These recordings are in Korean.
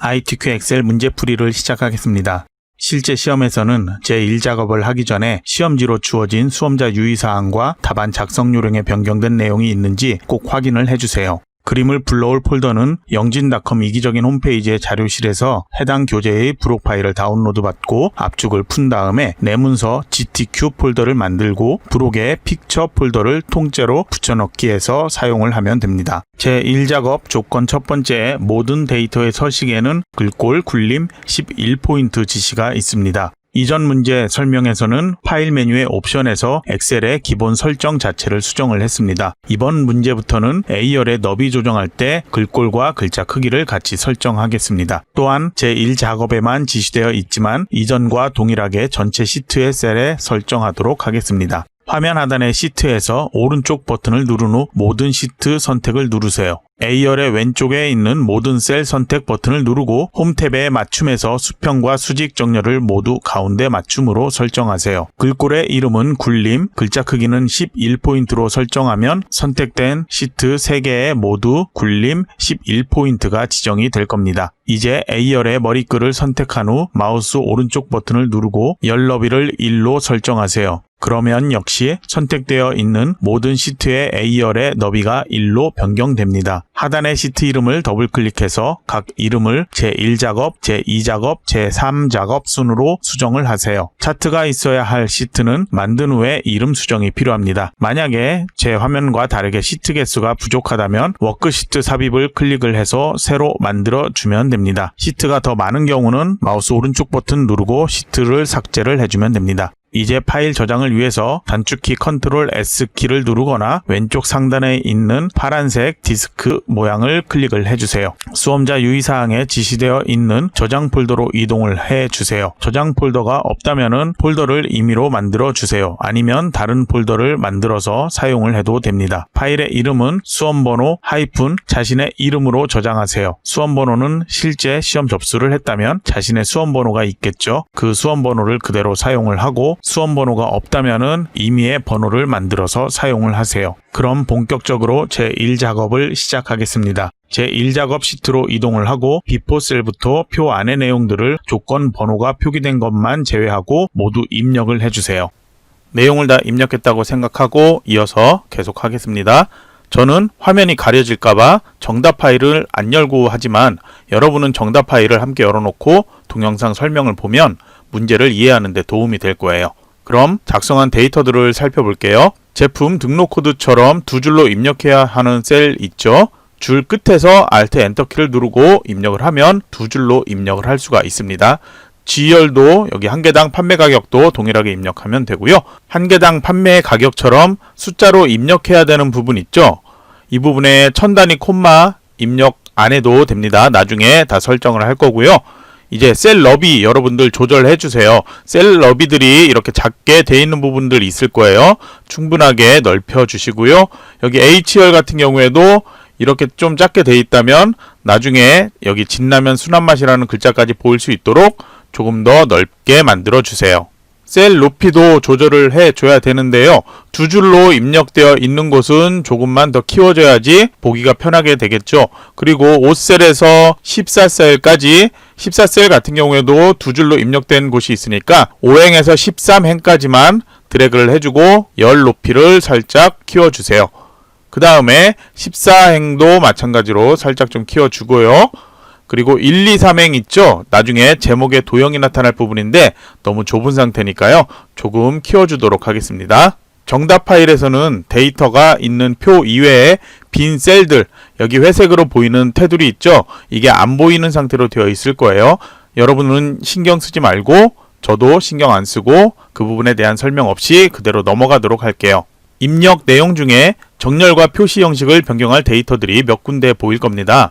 ITQ 엑셀 문제풀이를 시작하겠습니다. 실제 시험에서는 제1작업을 하기 전에 시험지로 주어진 수험자 유의사항과 답안 작성 요령에 변경된 내용이 있는지 꼭 확인을 해주세요. 그림을 불러올 폴더는 영진.com 이기적인 홈페이지의 자료실에서 해당 교재의 브록 파일을 다운로드 받고 압축을 푼 다음에 내 문서 GTQ 폴더를 만들고 브록에 픽처 폴더를 통째로 붙여넣기 해서 사용을 하면 됩니다. 제1작업 조건 첫 번째 모든 데이터의 서식에는 글꼴 굴림 11포인트 지시가 있습니다. 이전 문제 설명에서는 파일 메뉴의 옵션에서 엑셀의 기본 설정 자체를 수정을 했습니다. 이번 문제부터는 A열의 너비 조정할 때 글꼴과 글자 크기를 같이 설정하겠습니다. 또한 제1작업에만 지시되어 있지만 이전과 동일하게 전체 시트의 셀에 설정하도록 하겠습니다. 화면 하단의 시트에서 오른쪽 버튼을 누른 후 모든 시트 선택을 누르세요. A열의 왼쪽에 있는 모든 셀 선택 버튼을 누르고 홈 탭의 맞춤에서 수평과 수직 정렬을 모두 가운데 맞춤으로 설정하세요. 글꼴의 이름은 굴림, 글자 크기는 11포인트로 설정하면 선택된 시트 3개에 모두 굴림 11포인트가 지정이 될 겁니다. 이제 A열의 머리글을 선택한 후 마우스 오른쪽 버튼을 누르고 열 너비를 1로 설정하세요. 그러면 역시 선택되어 있는 모든 시트의 A열의 너비가 1로 변경됩니다. 하단의 시트 이름을 더블 클릭해서 각 이름을 제1작업, 제2작업, 제3작업 순으로 수정을 하세요. 차트가 있어야 할 시트는 만든 후에 이름 수정이 필요합니다. 만약에 제 화면과 다르게 시트 개수가 부족하다면 워크시트 삽입을 클릭을 해서 새로 만들어 주면 됩니다. 시트가 더 많은 경우는 마우스 오른쪽 버튼 누르고 시트를 삭제를 해주면 됩니다. 이제 파일 저장을 위해서 단축키 Ctrl S키를 누르거나 왼쪽 상단에 있는 파란색 디스크 모양을 클릭을 해주세요. 수험자 유의사항에 지시되어 있는 저장 폴더로 이동을 해주세요. 저장 폴더가 없다면 폴더를 임의로 만들어주세요. 아니면 다른 폴더를 만들어서 사용을 해도 됩니다. 파일의 이름은 수험번호 하이픈 자신의 이름으로 저장하세요. 수험번호는 실제 시험 접수를 했다면 자신의 수험번호가 있겠죠. 그 수험번호를 그대로 사용을 하고 수험번호가 없다면 임의의 번호를 만들어서 사용을 하세요. 그럼 본격적으로 제1작업을 시작하겠습니다. 제1작업 시트로 이동을 하고 비포 셀부터 표 안의 내용들을 조건 번호가 표기된 것만 제외하고 모두 입력을 해주세요. 내용을 다 입력했다고 생각하고 이어서 계속하겠습니다. 저는 화면이 가려질까봐 정답 파일을 안 열고 하지만 여러분은 정답 파일을 함께 열어놓고 동영상 설명을 보면 문제를 이해하는 데 도움이 될 거예요. 그럼 작성한 데이터들을 살펴볼게요. 제품 등록 코드처럼 두 줄로 입력해야 하는 셀 있죠? 줄 끝에서 Alt 엔터키를 누르고 입력을 하면 두 줄로 입력을 할 수가 있습니다. G열도 여기 한 개당 판매 가격도 동일하게 입력하면 되고요. 한 개당 판매 가격처럼 숫자로 입력해야 되는 부분 있죠? 이 부분에 천 단위 콤마 입력 안 해도 됩니다. 나중에 다 설정을 할 거고요. 이제 셀 너비 여러분들 조절해 주세요. 셀 너비들이 이렇게 작게 돼 있는 부분들이 있을 거예요. 충분하게 넓혀 주시고요. 여기 H열 같은 경우에도 이렇게 좀 작게 돼 있다면 나중에 여기 진라면 순한 맛이라는 글자까지 보일 수 있도록 조금 더 넓게 만들어 주세요. 셀 높이도 조절을 해 줘야 되는데요. 두 줄로 입력되어 있는 곳은 조금만 더 키워줘야지 보기가 편하게 되겠죠. 그리고 5셀에서 14셀까지 14셀 같은 경우에도 두 줄로 입력된 곳이 있으니까 5행에서 13행까지만 드래그를 해주고 열 높이를 살짝 키워주세요. 그 다음에 14행도 마찬가지로 살짝 좀 키워주고요. 그리고 1, 2, 3행 있죠? 나중에 제목에 도형이 나타날 부분인데 너무 좁은 상태니까요. 조금 키워주도록 하겠습니다. 정답 파일에서는 데이터가 있는 표 이외에 빈 셀들, 여기 회색으로 보이는 테두리 있죠? 이게 안 보이는 상태로 되어 있을 거예요. 여러분은 신경 쓰지 말고 저도 신경 안 쓰고 그 부분에 대한 설명 없이 그대로 넘어가도록 할게요. 입력 내용 중에 정렬과 표시 형식을 변경할 데이터들이 몇 군데 보일 겁니다.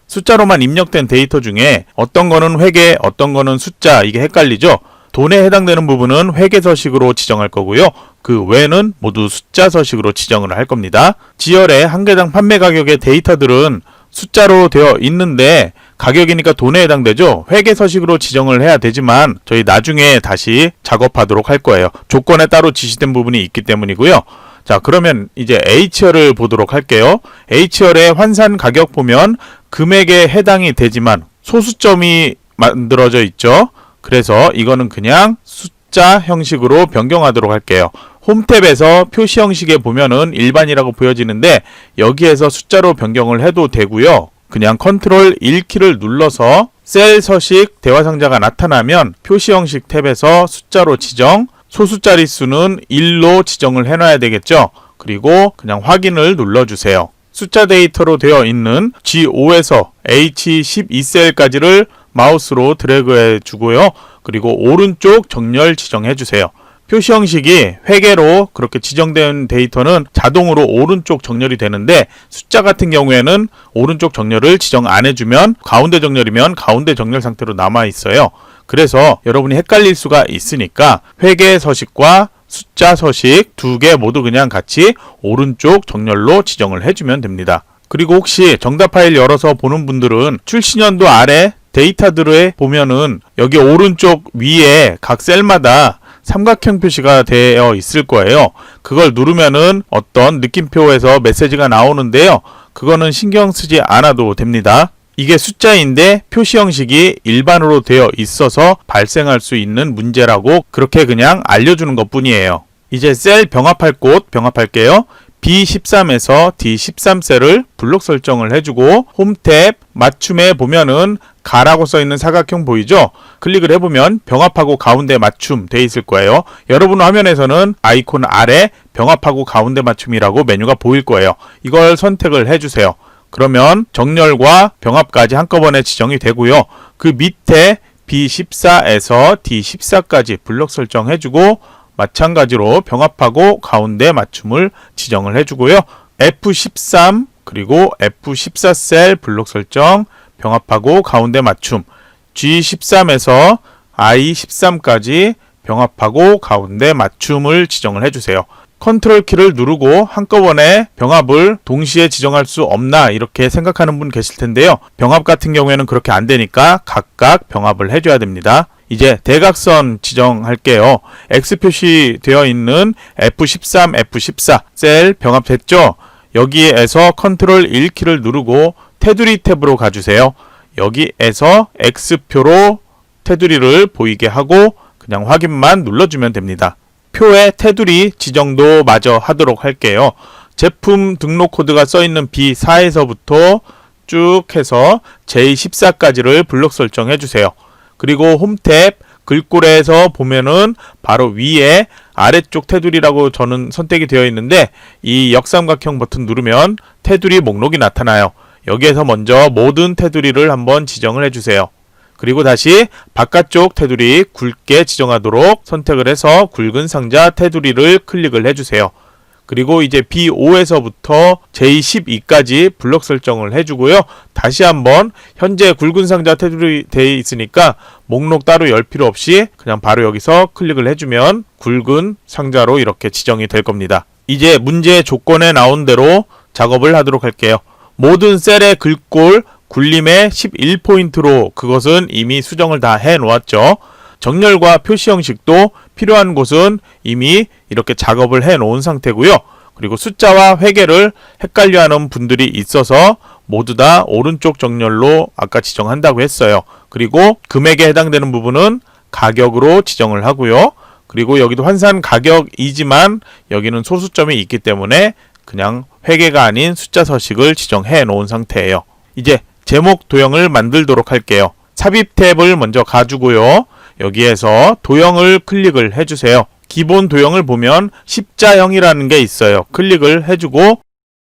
숫자로만 입력된 데이터 중에 어떤 거는 회계, 어떤 거는 숫자, 이게 헷갈리죠? 돈에 해당되는 부분은 회계 서식으로 지정할 거고요. 그 외에는 모두 숫자 서식으로 지정을 할 겁니다. 지열의 한 개당 판매 가격의 데이터들은 숫자로 되어 있는데 가격이니까 돈에 해당되죠. 회계 서식으로 지정을 해야 되지만 저희 나중에 다시 작업하도록 할 거예요. 조건에 따로 지시된 부분이 있기 때문이고요. 자, 그러면 이제 H열을 보도록 할게요. H열의 환산 가격 보면 금액에 해당이 되지만 소수점이 만들어져 있죠. 그래서 이거는 그냥 숫자 형식으로 변경하도록 할게요. 홈탭에서 표시 형식에 보면은 일반이라고 보여지는데 여기에서 숫자로 변경을 해도 되고요. 그냥 컨트롤 1키를 눌러서 셀 서식 대화상자가 나타나면 표시 형식 탭에서 숫자로 지정, 소수 자릿수는 1로 지정을 해놔야 되겠죠. 그리고 그냥 확인을 눌러주세요. 숫자 데이터로 되어 있는 G5에서 H12셀까지를 마우스로 드래그해 주고요. 그리고 오른쪽 정렬 지정해 주세요. 표시 형식이 회계로 그렇게 지정된 데이터는 자동으로 오른쪽 정렬이 되는데 숫자 같은 경우에는 오른쪽 정렬을 지정 안 해주면 가운데 정렬이면 가운데 정렬 상태로 남아 있어요. 그래서 여러분이 헷갈릴 수가 있으니까 회계 서식과 숫자 서식 두 개 모두 그냥 같이 오른쪽 정렬로 지정을 해주면 됩니다. 그리고 혹시 정답 파일 열어서 보는 분들은 출시년도 아래 데이터들에 보면은 여기 오른쪽 위에 각 셀마다 삼각형 표시가 되어 있을 거예요. 그걸 누르면은 어떤 느낌표에서 메시지가 나오는데요. 그거는 신경 쓰지 않아도 됩니다. 이게 숫자인데 표시 형식이 일반으로 되어 있어서 발생할 수 있는 문제라고 그렇게 그냥 알려주는 것 뿐이에요. 이제 셀 병합할 곳 병합할게요. B13에서 D13셀을 블록 설정을 해주고 홈탭 맞춤에 보면은 가라고 써있는 사각형 보이죠? 클릭을 해보면 병합하고 가운데 맞춤 돼 있을 거예요. 여러분 화면에서는 아이콘 아래 병합하고 가운데 맞춤이라고 메뉴가 보일 거예요. 이걸 선택을 해주세요. 그러면 정렬과 병합까지 한꺼번에 지정이 되고요. 그 밑에 B14에서 D14까지 블록 설정해주고 마찬가지로 병합하고 가운데 맞춤을 지정을 해주고요. F13 그리고 F14셀 블록 설정 병합하고 가운데 맞춤 G13에서 I13까지 병합하고 가운데 맞춤을 지정을 해주세요. 컨트롤 키를 누르고 한꺼번에 병합을 동시에 지정할 수 없나 이렇게 생각하는 분 계실 텐데요. 병합 같은 경우에는 그렇게 안 되니까 각각 병합을 해줘야 됩니다. 이제 대각선 지정할게요. X 표시되어 있는 F13, F14 셀 병합됐죠? 여기에서 컨트롤 1키를 누르고 테두리 탭으로 가주세요. 여기에서 X표로 테두리를 보이게 하고 그냥 확인만 눌러주면 됩니다. 표의 테두리 지정도 마저 하도록 할게요. 제품 등록 코드가 써있는 B4에서부터 쭉 해서 J14까지를 블록 설정해 주세요. 그리고 홈탭 글꼴에서 보면은 바로 위에 아래쪽 테두리라고 저는 선택이 되어 있는데 이 역삼각형 버튼 누르면 테두리 목록이 나타나요. 여기에서 먼저 모든 테두리를 한번 지정을 해주세요. 그리고 다시 바깥쪽 테두리 굵게 지정하도록 선택을 해서 굵은 상자 테두리를 클릭을 해주세요. 그리고 이제 B5에서부터 J12까지 블록 설정을 해주고요. 다시 한번 현재 굵은 상자 테두리 되어 있으니까 목록 따로 열 필요 없이 그냥 바로 여기서 클릭을 해주면 굵은 상자로 이렇게 지정이 될 겁니다. 이제 문제 조건에 나온 대로 작업을 하도록 할게요. 모든 셀의 글꼴 굴림에 11포인트로 그것은 이미 수정을 다 해 놓았죠. 정렬과 표시 형식도 필요한 곳은 이미 이렇게 작업을 해 놓은 상태고요. 그리고 숫자와 회계를 헷갈려하는 분들이 있어서 모두 다 오른쪽 정렬로 아까 지정한다고 했어요. 그리고 금액에 해당되는 부분은 가격으로 지정을 하고요. 그리고 여기도 환산 가격이지만 여기는 소수점이 있기 때문에 그냥 회계가 아닌 숫자 서식을 지정해 놓은 상태예요. 이제 제목 도형을 만들도록 할게요. 삽입 탭을 먼저 가주고요. 여기에서 도형을 클릭을 해주세요. 기본 도형을 보면 십자형이라는 게 있어요. 클릭을 해주고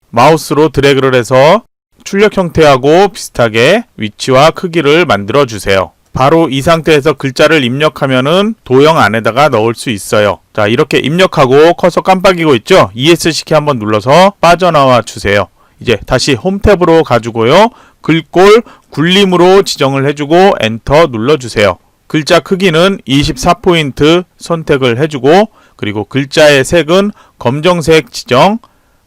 마우스로 드래그를 해서 출력 형태하고 비슷하게 위치와 크기를 만들어 주세요. 바로 이 상태에서 글자를 입력하면은 도형 안에다가 넣을 수 있어요. 자, 이렇게 입력하고 커서 깜빡이고 있죠? ESC 키 한번 눌러서 빠져나와 주세요. 이제 다시 홈 탭으로 가지고요. 글꼴 굴림으로 지정을 해주고 엔터 눌러주세요. 글자 크기는 24포인트 선택을 해주고 그리고 글자의 색은 검정색 지정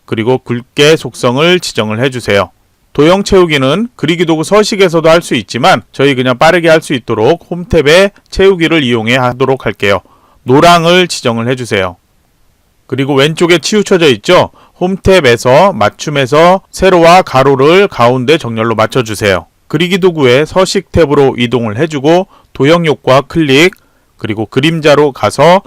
그리고 굵게 속성을 지정을 해주세요. 도형 채우기는 그리기 도구 서식에서도 할 수 있지만 저희 그냥 빠르게 할 수 있도록 홈탭에 채우기를 이용해 하도록 할게요. 노랑을 지정을 해주세요. 그리고 왼쪽에 치우쳐져 있죠? 홈탭에서 맞춤해서 세로와 가로를 가운데 정렬로 맞춰주세요. 그리기 도구의 서식 탭으로 이동을 해주고 도형효과 클릭, 그리고 그림자로 가서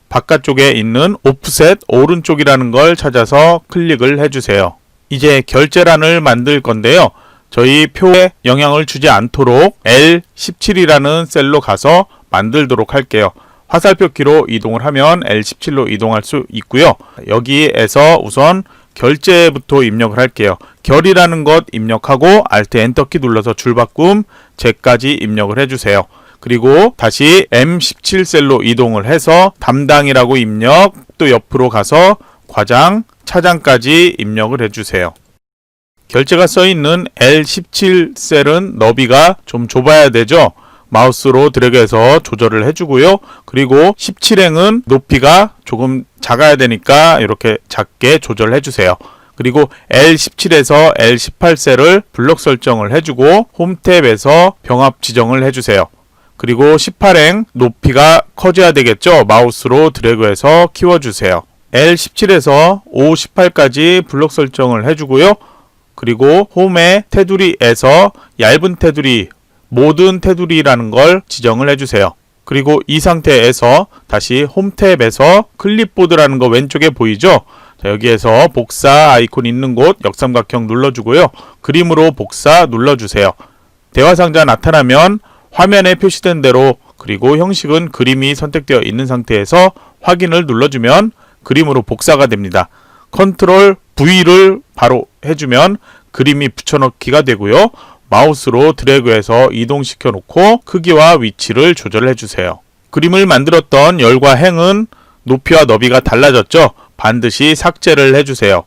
바깥쪽에 있는 오프셋 오른쪽이라는 걸 찾아서 클릭을 해주세요. 이제 결제란을 만들 건데요. 저희 표에 영향을 주지 않도록 L17이라는 셀로 가서 만들도록 할게요. 화살표 키로 이동을 하면 L17로 이동할 수 있고요. 여기에서 우선 결제부터 입력을 할게요. 결이라는 것 입력하고 Alt 엔터키 눌러서 줄바꿈 제까지 입력을 해주세요. 그리고 다시 M17 셀로 이동을 해서 담당이라고 입력, 또 옆으로 가서 과장, 차장까지 입력을 해주세요. 결제가 써있는 L17 셀은 너비가 좀 좁아야 되죠. 마우스로 드래그해서 조절을 해주고요. 그리고 17행은 높이가 조금 작아야 되니까 이렇게 작게 조절해 주세요. 그리고 L17에서 L18 셀을 블록 설정을 해주고 홈 탭에서 병합 지정을 해주세요. 그리고 18행 높이가 커져야 되겠죠. 마우스로 드래그해서 키워주세요. L17에서 O18까지 블록 설정을 해주고요. 그리고 홈의 테두리에서 얇은 테두리, 모든 테두리라는 걸 지정을 해주세요. 그리고 이 상태에서 다시 홈 탭에서 클립보드라는 거 왼쪽에 보이죠? 자, 여기에서 복사 아이콘 있는 곳 역삼각형 눌러주고요. 그림으로 복사 눌러주세요. 대화 상자 나타나면 화면에 표시된 대로, 그리고 형식은 그림이 선택되어 있는 상태에서 확인을 눌러주면 그림으로 복사가 됩니다. 컨트롤 V를 바로 해주면 그림이 붙여넣기가 되고요. 마우스로 드래그해서 이동시켜 놓고 크기와 위치를 조절해 주세요. 그림을 만들었던 열과 행은 높이와 너비가 달라졌죠? 반드시 삭제를 해주세요.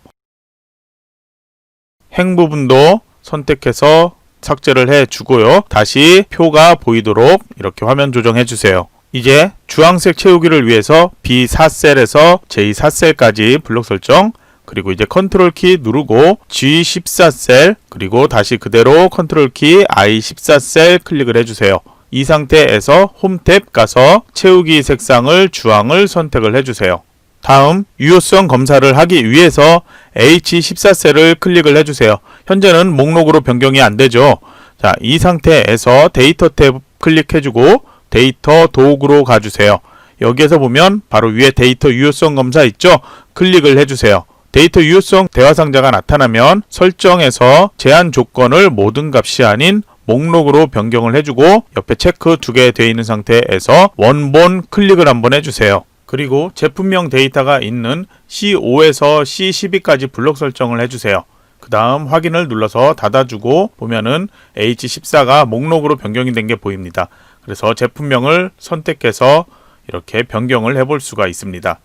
행 부분도 선택해서 삭제를 해주고요. 다시 표가 보이도록 이렇게 화면 조정해 주세요. 이제 주황색 채우기를 위해서 B4셀에서 J4셀까지 블록 설정, 그리고 이제 컨트롤 키 누르고 G14셀, 그리고 다시 그대로 컨트롤 키 I14셀 클릭을 해주세요. 이 상태에서 홈 탭 가서 채우기 색상을 주황을 선택을 해주세요. 다음 유효성 검사를 하기 위해서 H14셀을 클릭을 해주세요. 현재는 목록으로 변경이 안되죠. 자, 이 상태에서 데이터 탭 클릭해주고 데이터 도구로 가주세요. 여기에서 보면 바로 위에 데이터 유효성 검사 있죠? 클릭을 해주세요. 데이터 유효성 대화 상자가 나타나면 설정에서 제한 조건을 모든 값이 아닌 목록으로 변경을 해주고 옆에 체크 2개 되어 있는 상태에서 원본 클릭을 한번 해주세요. 그리고 제품명 데이터가 있는 C5에서 C12까지 블록 설정을 해주세요. 그 다음 확인을 눌러서 닫아주고 보면은 H14가 목록으로 변경이 된 게 보입니다. 그래서 제품명을 선택해서 이렇게 변경을 해볼 수가 있습니다.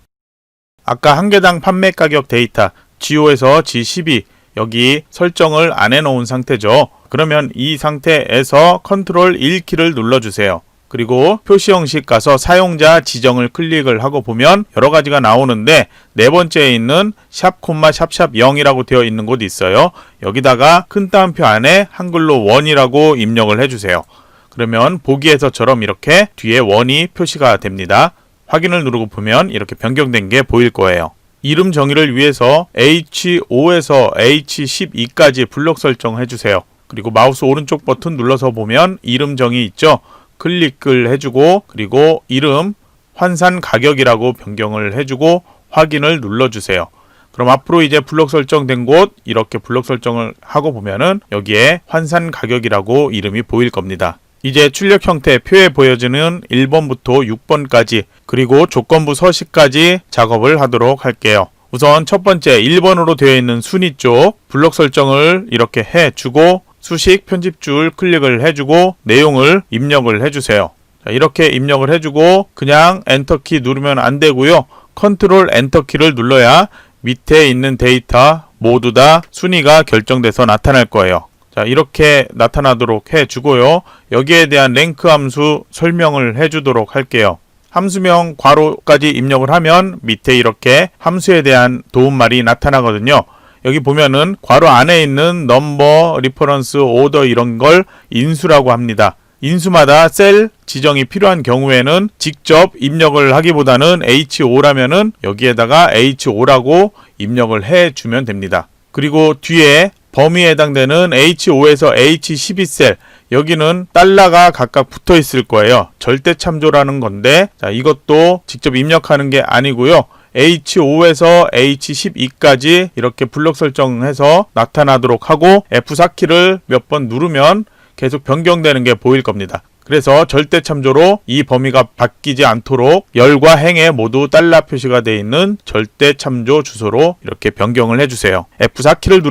아까 한 개당 판매 가격 데이터 G5에서 G12 여기 설정을 안 해놓은 상태죠. 그러면 이 상태에서 컨트롤 1키를 눌러주세요. 그리고 표시 형식 가서 사용자 지정을 클릭을 하고 보면 여러 가지가 나오는데 네 번째에 있는 샵 콤마 샵샵 0이라고 되어 있는 곳이 있어요. 여기다가 큰 따옴표 안에 한글로 1이라고 입력을 해주세요. 그러면 보기에서처럼 이렇게 뒤에 1이 표시가 됩니다. 확인을 누르고 보면 이렇게 변경된 게 보일 거예요. 이름 정의를 위해서 H5에서 H12까지 블록 설정해 주세요. 그리고 마우스 오른쪽 버튼 눌러서 보면 이름 정의 있죠? 클릭을 해주고 그리고 이름 환산 가격이라고 변경을 해주고 확인을 눌러주세요. 그럼 앞으로 이제 블록 설정된 곳 이렇게 블록 설정을 하고 보면은 여기에 환산 가격이라고 이름이 보일 겁니다. 이제 출력 형태 표에 보여지는 1번부터 6번까지 그리고 조건부 서식까지 작업을 하도록 할게요. 우선 첫 번째 1번으로 되어 있는 순위 쪽 블록 설정을 이렇게 해주고 수식 편집줄 클릭을 해주고 내용을 입력을 해주세요. 자, 이렇게 입력을 해주고 그냥 엔터키 누르면 안 되고요. 컨트롤 엔터키를 눌러야 밑에 있는 데이터 모두 다 순위가 결정돼서 나타날 거예요. 자, 이렇게 나타나도록 해주고요. 여기에 대한 랭크 함수 설명을 해주도록 할게요. 함수명 괄호까지 입력을 하면 밑에 이렇게 함수에 대한 도움말이 나타나거든요. 여기 보면은 괄호 안에 있는 넘버, 리퍼런스, 오더 이런 걸 인수라고 합니다. 인수마다 셀 지정이 필요한 경우에는 직접 입력을 하기보다는 H5라면은 여기에다가 H5라고 입력을 해주면 됩니다. 그리고 뒤에 범위에 해당되는 H5에서 H12셀, 여기는 달러가 각각 붙어 있을 거예요. 절대 참조라는 건데, 자, 이것도 직접 입력하는 게 아니고요. H5에서 H12까지 이렇게 블록 설정해서 나타나도록 하고 F4키를 몇 번 누르면 계속 변경되는 게 보일 겁니다. 그래서 절대 참조로 이 범위가 바뀌지 않도록 열과 행에 모두 달러 표시가 되어 있는 절대 참조 주소로 이렇게 변경을 해주세요. F4키를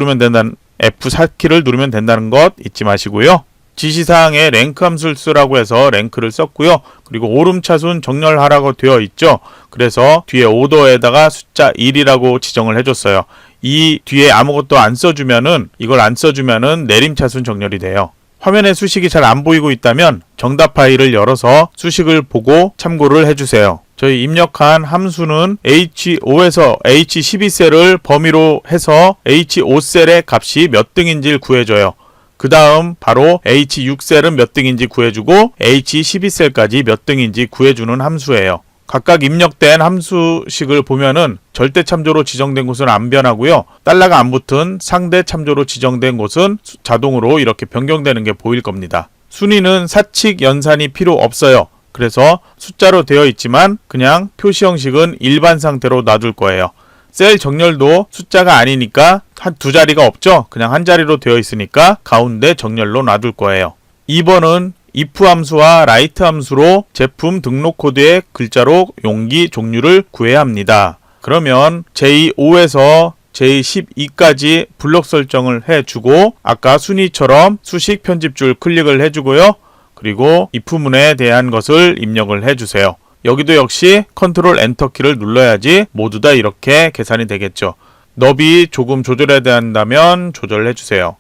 누르면 된다는 것 잊지 마시고요. 지시사항에 랭크 함수를 쓰라고 해서 랭크를 썼고요. 그리고 오름차순 정렬하라고 되어 있죠. 그래서 뒤에 오더에다가 숫자 1이라고 지정을 해줬어요. 이 뒤에 아무것도 안 써주면은, 이걸 안 써주면은 내림차순 정렬이 돼요. 화면에 수식이 잘 안 보이고 있다면 정답 파일을 열어서 수식을 보고 참고를 해주세요. 저희 입력한 함수는 H5에서 H12셀을 범위로 해서 H5셀의 값이 몇 등인지를 구해줘요. 그 다음 바로 H6셀은 몇 등인지 구해주고 H12셀까지 몇 등인지 구해주는 함수예요. 각각 입력된 함수식을 보면은 절대 참조로 지정된 곳은 안 변하고요. 달러가 안 붙은 상대 참조로 지정된 곳은 자동으로 이렇게 변경되는 게 보일 겁니다. 순위는 사칙 연산이 필요 없어요. 그래서 숫자로 되어 있지만 그냥 표시 형식은 일반 상태로 놔둘 거예요. 셀 정렬도 숫자가 아니니까 한 두 자리가 없죠. 그냥 한 자리로 되어 있으니까 가운데 정렬로 놔둘 거예요. 2번은 if 함수와 write 함수로 제품 등록 코드의 글자로 용기 종류를 구해야 합니다. 그러면 J5에서 J12까지 블록 설정을 해주고 아까 순위처럼 수식 편집줄 클릭을 해주고요. 그리고 if문에 대한 것을 입력을 해주세요. 여기도 역시 컨트롤 엔터 키를 눌러야지 모두 다 이렇게 계산이 되겠죠. 너비 조금 조절해야 한다면 조절해주세요.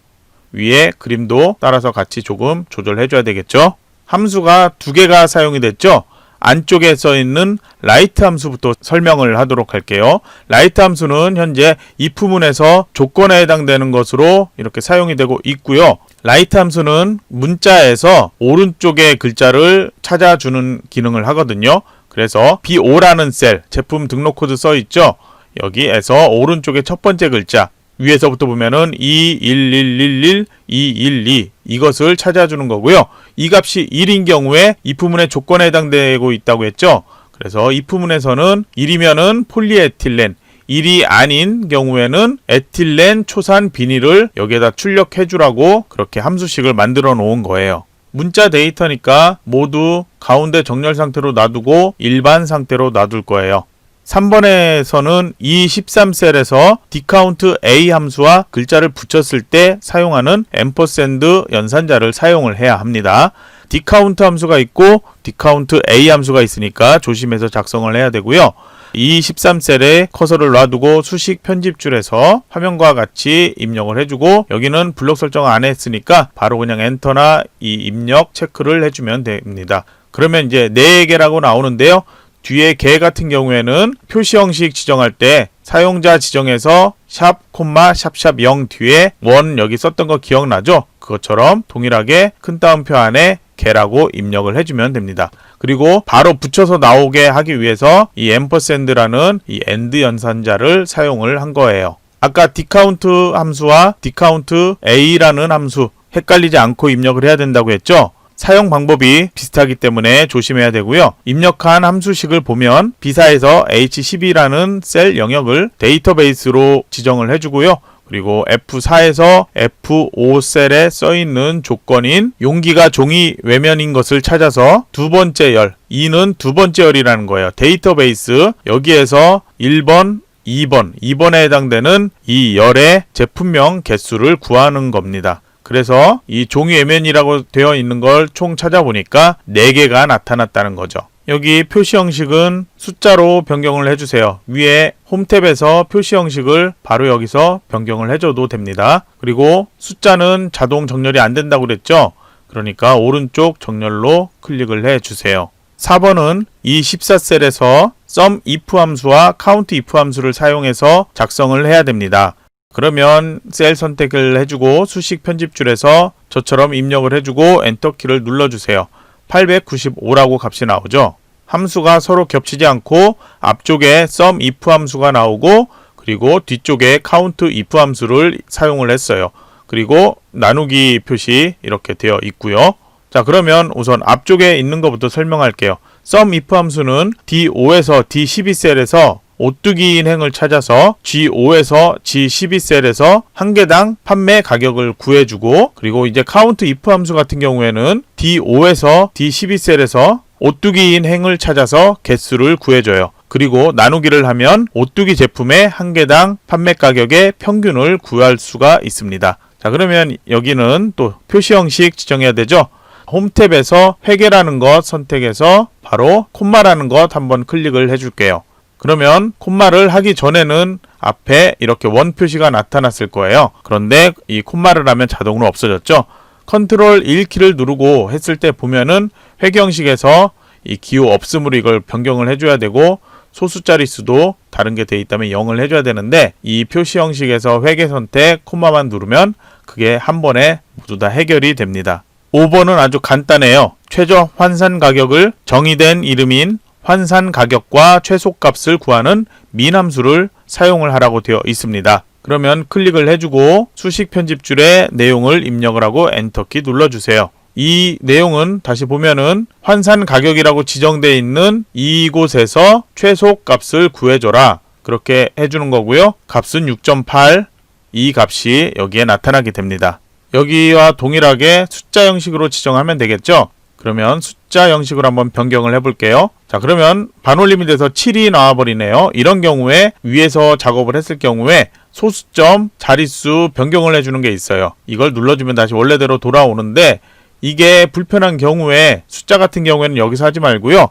위에 그림도 따라서 같이 조금 조절해줘야 되겠죠. 함수가 두 개가 사용이 됐죠. 안쪽에 써있는 write 함수부터 설명을 하도록 할게요. write 함수는 현재 if문에서 조건에 해당되는 것으로 이렇게 사용이 되고 있고요. write 함수는 문자에서 오른쪽의 글자를 찾아주는 기능을 하거든요. 그래서 B5라는 셀, 제품 등록 코드 써있죠. 여기에서 오른쪽의 첫 번째 글자 위에서부터 보면은 21111, 212 이것을 찾아주는 거고요. 이 값이 1인 경우에 if문의 조건에 해당되고 있다고 했죠. 그래서 if문에서는 1이면은 폴리에틸렌, 1이 아닌 경우에는 에틸렌 초산 비닐을 여기에다 출력해 주라고 그렇게 함수식을 만들어 놓은 거예요. 문자 데이터니까 모두 가운데 정렬 상태로 놔두고 일반 상태로 놔둘 거예요. 3번에서는 이 13셀에서 dcount A 함수와 글자를 붙였을 때 사용하는 앰퍼샌드 연산자를 사용을 해야 합니다. dcount 함수가 있고 dcount A 함수가 있으니까 조심해서 작성을 해야 되고요. 이 13셀에 커서를 놔두고 수식 편집줄에서 화면과 같이 입력을 해주고 여기는 블록 설정 안 했으니까 바로 그냥 엔터나 이 입력 체크를 해주면 됩니다. 그러면 이제 4개라고 나오는데요. 뒤에 개 같은 경우에는 표시 형식 지정할 때 사용자 지정에서 샵, 콤마, 샵샵 0 뒤에 원 여기 썼던 거 기억나죠? 그것처럼 동일하게 큰 따옴표 안에 개라고 입력을 해주면 됩니다. 그리고 바로 붙여서 나오게 하기 위해서 이 앰퍼샌드라는 이 AND 연산자를 사용을 한 거예요. 아까 dcount 함수와 dcount A라는 함수 헷갈리지 않고 입력을 해야 된다고 했죠? 사용 방법이 비슷하기 때문에 조심해야 되고요. 입력한 함수식을 보면 B사에서 H12라는 셀 영역을 데이터베이스로 지정을 해주고요. 그리고 F4에서 F5셀에 써있는 조건인 용기가 종이 외면인 것을 찾아서 두 번째 열, 2는 두 번째 열이라는 거예요. 데이터베이스 여기에서 1번, 2번에 해당되는 이 열의 제품명 개수를 구하는 겁니다. 그래서 이 종이 외면이라고 되어 있는 걸 총 찾아보니까 4개가 나타났다는 거죠. 여기 표시 형식은 숫자로 변경을 해주세요. 위에 홈탭에서 표시 형식을 바로 여기서 변경을 해줘도 됩니다. 그리고 숫자는 자동 정렬이 안 된다고 그랬죠? 그러니까 오른쪽 정렬로 클릭을 해주세요. 4번은 이 14셀에서 sum if 함수와 count if 함수를 사용해서 작성을 해야 됩니다. 그러면 셀 선택을 해주고 수식 편집줄에서 저처럼 입력을 해주고 엔터키를 눌러주세요. 895라고 값이 나오죠. 함수가 서로 겹치지 않고 앞쪽에 sum if 함수가 나오고 그리고 뒤쪽에 count if 함수를 사용을 했어요. 그리고 나누기 표시 이렇게 되어 있고요. 자, 그러면 우선 앞쪽에 있는 것부터 설명할게요. SUMIF 함수는 D5에서 D12 셀에서 오뚜기인 행을 찾아서 G5에서 G12 셀에서 한 개당 판매 가격을 구해주고, 그리고 이제 COUNTIF 함수 같은 경우에는 D5에서 D12 셀에서 오뚜기인 행을 찾아서 개수를 구해줘요. 그리고 나누기를 하면 오뚜기 제품의 한 개당 판매 가격의 평균을 구할 수가 있습니다. 자, 그러면 여기는 또 표시 형식 지정해야 되죠. 홈 탭에서 회계라는 것 선택해서 바로 콤마라는 것 한번 클릭을 해줄게요. 그러면 콤마를 하기 전에는 앞에 이렇게 원 표시가 나타났을 거예요. 그런데 이 콤마를 하면 자동으로 없어졌죠. 컨트롤 1키를 누르고 했을 때 보면은 회계 형식에서 이 기호 없음으로 이걸 변경을 해줘야 되고, 소수 자릿수도 다른 게 돼 있다면 0을 해줘야 되는데, 이 표시 형식에서 회계 선택 콤마만 누르면 그게 한 번에 모두 다 해결이 됩니다. 5번은 아주 간단해요. 최저 환산 가격을 정의된 이름인 환산 가격과 최소값을 구하는 민 함수를 사용을 하라고 되어 있습니다. 그러면 클릭을 해주고 수식 편집줄에 내용을 입력을 하고 엔터키 눌러주세요. 이 내용은 다시 보면은 환산 가격이라고 지정되어 있는 이곳에서 최소값을 구해줘라, 그렇게 해주는 거고요. 값은 6.8, 이 값이 여기에 나타나게 됩니다. 여기와 동일하게 숫자 형식으로 지정하면 되겠죠. 그러면 숫자 형식으로 한번 변경을 해볼게요. 자, 그러면 반올림이 돼서 7이 나와버리네요. 이런 경우에 위에서 작업을 했을 경우에 소수점 자릿수 변경을 해주는 게 있어요. 이걸 눌러주면 다시 원래대로 돌아오는데, 이게 불편한 경우에 숫자 같은 경우에는 여기서 하지 말고요.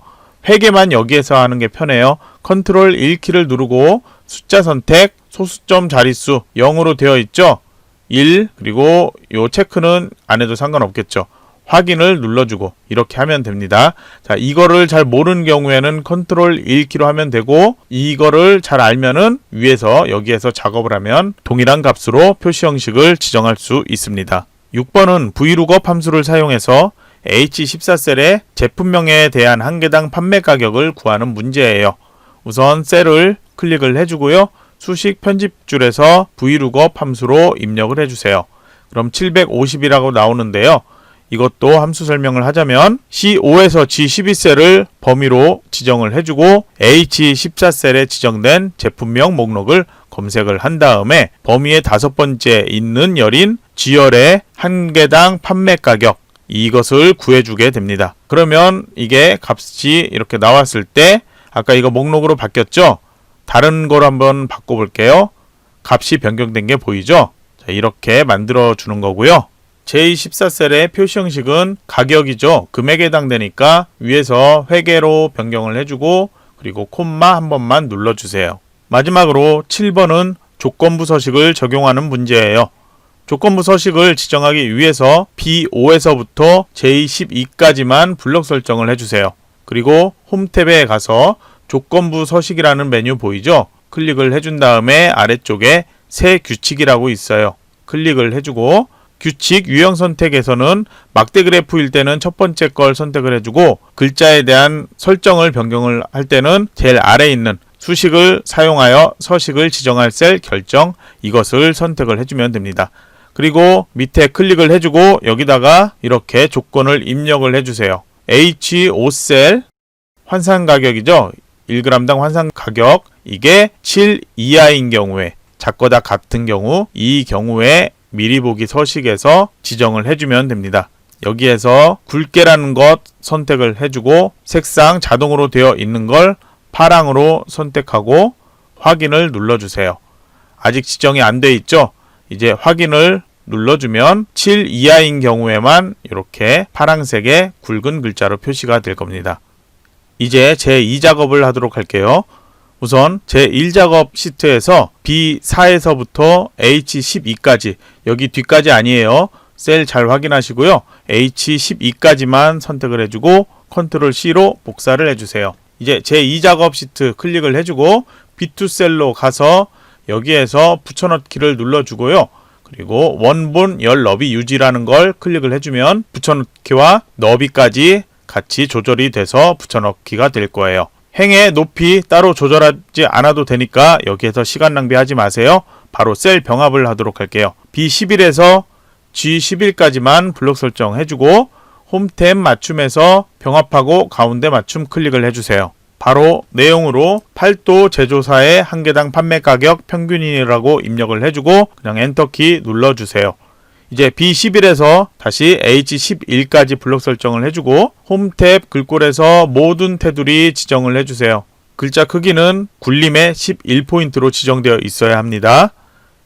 회계만 여기에서 하는 게 편해요. 컨트롤 1키를 누르고 숫자 선택, 소수점 자릿수 0으로 되어 있죠. 1, 그리고 요 체크는 안 해도 상관없겠죠. 확인을 눌러주고 이렇게 하면 됩니다. 자, 이거를 잘 모르는 경우에는 컨트롤 1키로 하면 되고, 이거를 잘 알면은 위에서 여기에서 작업을 하면 동일한 값으로 표시 형식을 지정할 수 있습니다. 6번은 VLOOKUP 함수를 사용해서 H14셀의 제품명에 대한 한 개당 판매 가격을 구하는 문제예요. 우선 셀을 클릭을 해주고요. 수식 편집줄에서 VLOOKUP 함수로 입력을 해주세요. 그럼 750이라고 나오는데요. 이것도 함수 설명을 하자면 C5에서 G12셀을 범위로 지정을 해주고 H14셀에 지정된 제품명 목록을 검색을 한 다음에 범위의 5번째 있는 열인 G열의 한 개당 판매 가격, 이것을 구해주게 됩니다. 그러면 이게 값이 이렇게 나왔을 때, 아까 이거 목록으로 바뀌었죠? 다른 걸 한번 바꿔볼게요. 값이 변경된 게 보이죠? 자, 이렇게 만들어 주는 거고요. J14셀의 표시 형식은 가격이죠. 금액에 해당되니까 위에서 회계로 변경을 해주고, 그리고 콤마 한 번만 눌러주세요. 마지막으로 7번은 조건부 서식을 적용하는 문제예요. 조건부 서식을 지정하기 위해서 B5에서부터 J12까지만 블록 설정을 해주세요. 그리고 홈 탭에 가서 조건부 서식이라는 메뉴 보이죠? 클릭을 해준 다음에 아래쪽에 새 규칙이라고 있어요. 클릭을 해주고 규칙 유형 선택에서는 막대 그래프일 때는 첫 번째 걸 선택을 해주고, 글자에 대한 설정을 변경을 할 때는 제일 아래에 있는 수식을 사용하여 서식을 지정할 셀 결정, 이것을 선택을 해주면 됩니다. 그리고 밑에 클릭을 해주고 여기다가 이렇게 조건을 입력을 해주세요. H5셀 환산 가격이죠. 1g당 환산 가격, 이게 7 이하인 경우에, 작거나 같은 경우, 이 경우에 미리 보기 서식에서 지정을 해주면 됩니다. 여기에서 굵게라는 것 선택을 해주고 색상 자동으로 되어 있는 걸 파랑으로 선택하고 확인을 눌러주세요. 아직 지정이 안 돼 있죠? 이제 확인을 눌러주면 7 이하인 경우에만 이렇게 파랑색의 굵은 글자로 표시가 될 겁니다. 이제 제2작업을 하도록 할게요. 우선 제1작업 시트에서 B4에서부터 H12까지, 여기 뒤까지 아니에요. 셀 잘 확인하시고요. H12까지만 선택을 해주고 컨트롤 C로 복사를 해주세요. 이제 제2작업 시트 클릭을 해주고 B2셀로 가서 여기에서 붙여넣기를 눌러주고요. 그리고 원본 열 너비 유지라는 걸 클릭을 해주면 붙여넣기와 너비까지 같이 조절이 돼서 붙여넣기가 될 거예요. 행의 높이 따로 조절하지 않아도 되니까 여기에서 시간 낭비하지 마세요. 바로 셀 병합을 하도록 할게요. B11에서 G11까지만 블록 설정 해주고 홈탭 맞춤에서 병합하고 가운데 맞춤 클릭을 해주세요. 바로 내용으로 8도 제조사의 한 개당 판매 가격 평균이라고 입력을 해주고 그냥 엔터키 눌러주세요. 이제 B11에서 다시 H11까지 블록 설정을 해주고 홈탭 글꼴에서 모든 테두리 지정을 해주세요. 글자 크기는 굴림에 11포인트로 지정되어 있어야 합니다.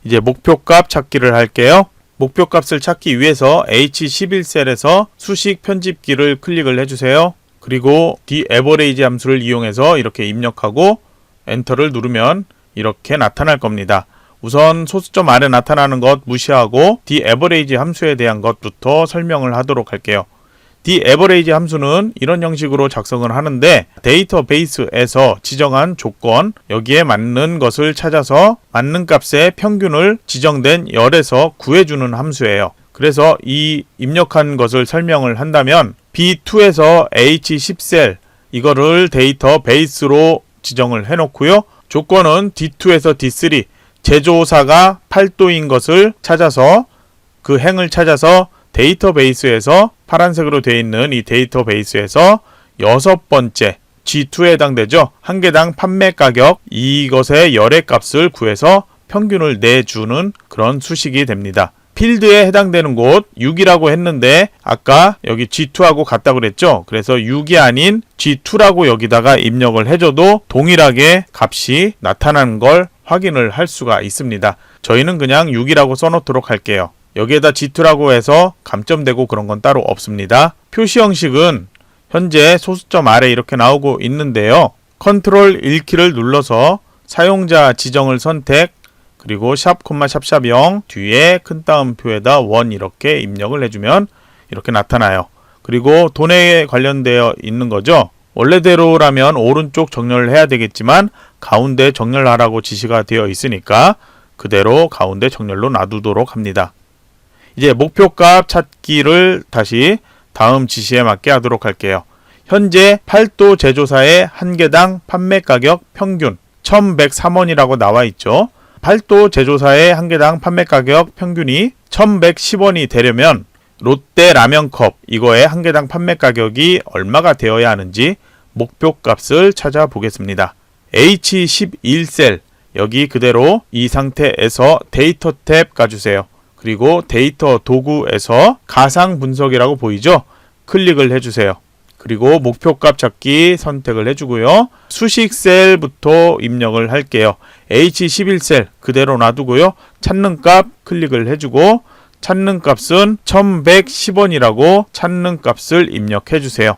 이제 목표값 찾기를 할게요. 목표값을 찾기 위해서 H11셀에서 수식 편집기를 클릭을 해주세요. 그리고 TAverage 함수를 이용해서 이렇게 입력하고 엔터를 누르면 이렇게 나타날 겁니다. 우선 소수점 아래 나타나는 것 무시하고 TAverage 함수에 대한 것부터 설명을 하도록 할게요. TAverage 함수는 이런 형식으로 작성을 하는데 데이터베이스에서 지정한 조건, 여기에 맞는 것을 찾아서 맞는 값의 평균을 지정된 열에서 구해주는 함수예요. 그래서 이 입력한 것을 설명을 한다면 B2에서 H10셀 이거를 데이터베이스로 지정을 해놓고요. 조건은 D2에서 D3 제조사가 8도인 것을 찾아서 그 행을 찾아서 데이터베이스에서 파란색으로 되어 있는 이 데이터베이스에서 6번째 G2에 해당되죠. 한 개당 판매 가격 이것의 열의 값을 구해서 평균을 내주는 그런 수식이 됩니다. 필드에 해당되는 곳 6이라고 했는데 아까 여기 G2하고 같다고 그랬죠. 그래서 6이 아닌 G2라고 여기다가 입력을 해줘도 동일하게 값이 나타나는 걸 확인을 할 수가 있습니다. 저희는 그냥 6이라고 써놓도록 할게요. 여기에다 G2라고 해서 감점되고 그런 건 따로 없습니다. 표시 형식은 현재 소수점 아래 이렇게 나오고 있는데요. 컨트롤 1키를 눌러서 사용자 지정을 선택 그리고 샵, 샵 0 뒤에 큰 따옴표에다 1 이렇게 입력을 해주면 이렇게 나타나요. 그리고 돈에 관련되어 있는 거죠. 원래대로라면 오른쪽 정렬을 해야 되겠지만 가운데 정렬하라고 지시가 되어 있으니까 그대로 가운데 정렬로 놔두도록 합니다. 이제 목표값 찾기를 다시 다음 지시에 맞게 하도록 할게요. 현재 8도 제조사의 한 개당 판매 가격 평균 1103원이라고 나와 있죠. 8도 제조사의 한 개당 판매 가격 평균이 1110원이 되려면 롯데 라면컵 이거의 한 개당 판매 가격이 얼마가 되어야 하는지 목표값을 찾아보겠습니다. H11셀 여기 그대로 이 상태에서 데이터 탭 가주세요. 그리고 데이터 도구에서 가상 분석이라고 보이죠? 클릭을 해주세요. 그리고 목표값 찾기 선택을 해주고요. 수식 셀부터 입력을 할게요. H11셀 그대로 놔두고요. 찾는 값 클릭을 해주고 찾는 값은 1110원이라고 찾는 값을 입력해주세요.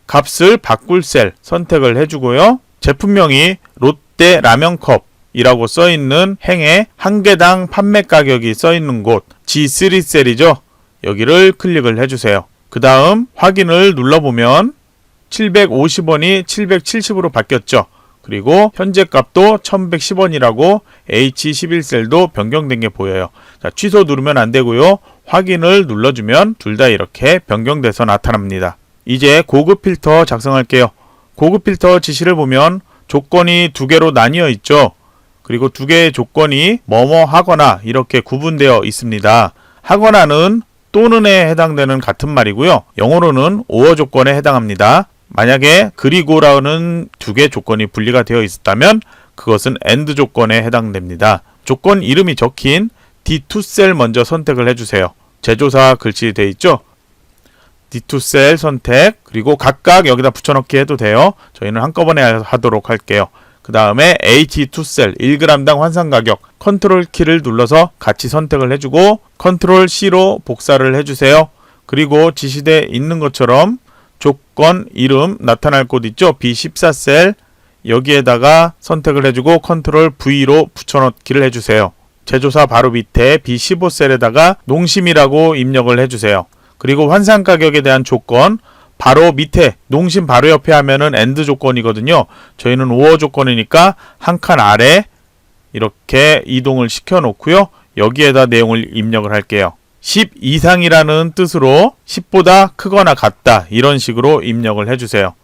값을 바꿀 셀 선택을 해주고요. 제품명이 롯데 라면컵 이라고 써있는 행에 한 개당 판매 가격이 써있는 곳 G3셀이죠. 여기를 클릭을 해주세요. 그 다음 확인을 눌러보면 750원이 770으로 바뀌었죠. 그리고 현재 값도 1110원이라고 H11셀도 변경된 게 보여요. 자, 취소 누르면 안 되고요. 확인을 눌러주면 둘 다 이렇게 변경돼서 나타납니다. 이제 고급 필터 작성할게요. 고급 필터 지시를 보면 조건이 두 개로 나뉘어 있죠. 그리고 두 개의 조건이 뭐뭐 하거나 이렇게 구분되어 있습니다. 하거나는 또는에 해당되는 같은 말이고요. 영어로는 or 조건에 해당합니다. 만약에 그리고라는 두 개의 조건이 분리가 되어 있었다면 그것은 and 조건에 해당됩니다. 조건 이름이 적힌 D2셀 먼저 선택을 해주세요. 제조사 글씨 되어 있죠? D2셀 선택 그리고 각각 여기다 붙여넣기 해도 돼요. 저희는 한꺼번에 하도록 할게요. 그 다음에 H2셀 1g당 환산가격 컨트롤 키를 눌러서 같이 선택을 해주고 컨트롤 C로 복사를 해주세요. 그리고 지시되어 있는 것처럼 조건 이름 나타날 곳 있죠? B14셀 여기에다가 선택을 해주고 컨트롤 V로 붙여넣기를 해주세요. 제조사 바로 밑에 B15셀에다가 농심이라고 입력을 해주세요. 그리고 환산가격에 대한 조건 바로 밑에 농심 바로 옆에 하면은 AND 조건이거든요. 저희는 OR 조건이니까 한 칸 아래 이렇게 이동을 시켜 놓고요. 여기에다 내용을 입력을 할게요. 10 이상이라는 뜻으로 10보다 크거나 같다 이런 식으로 입력을 해주세요.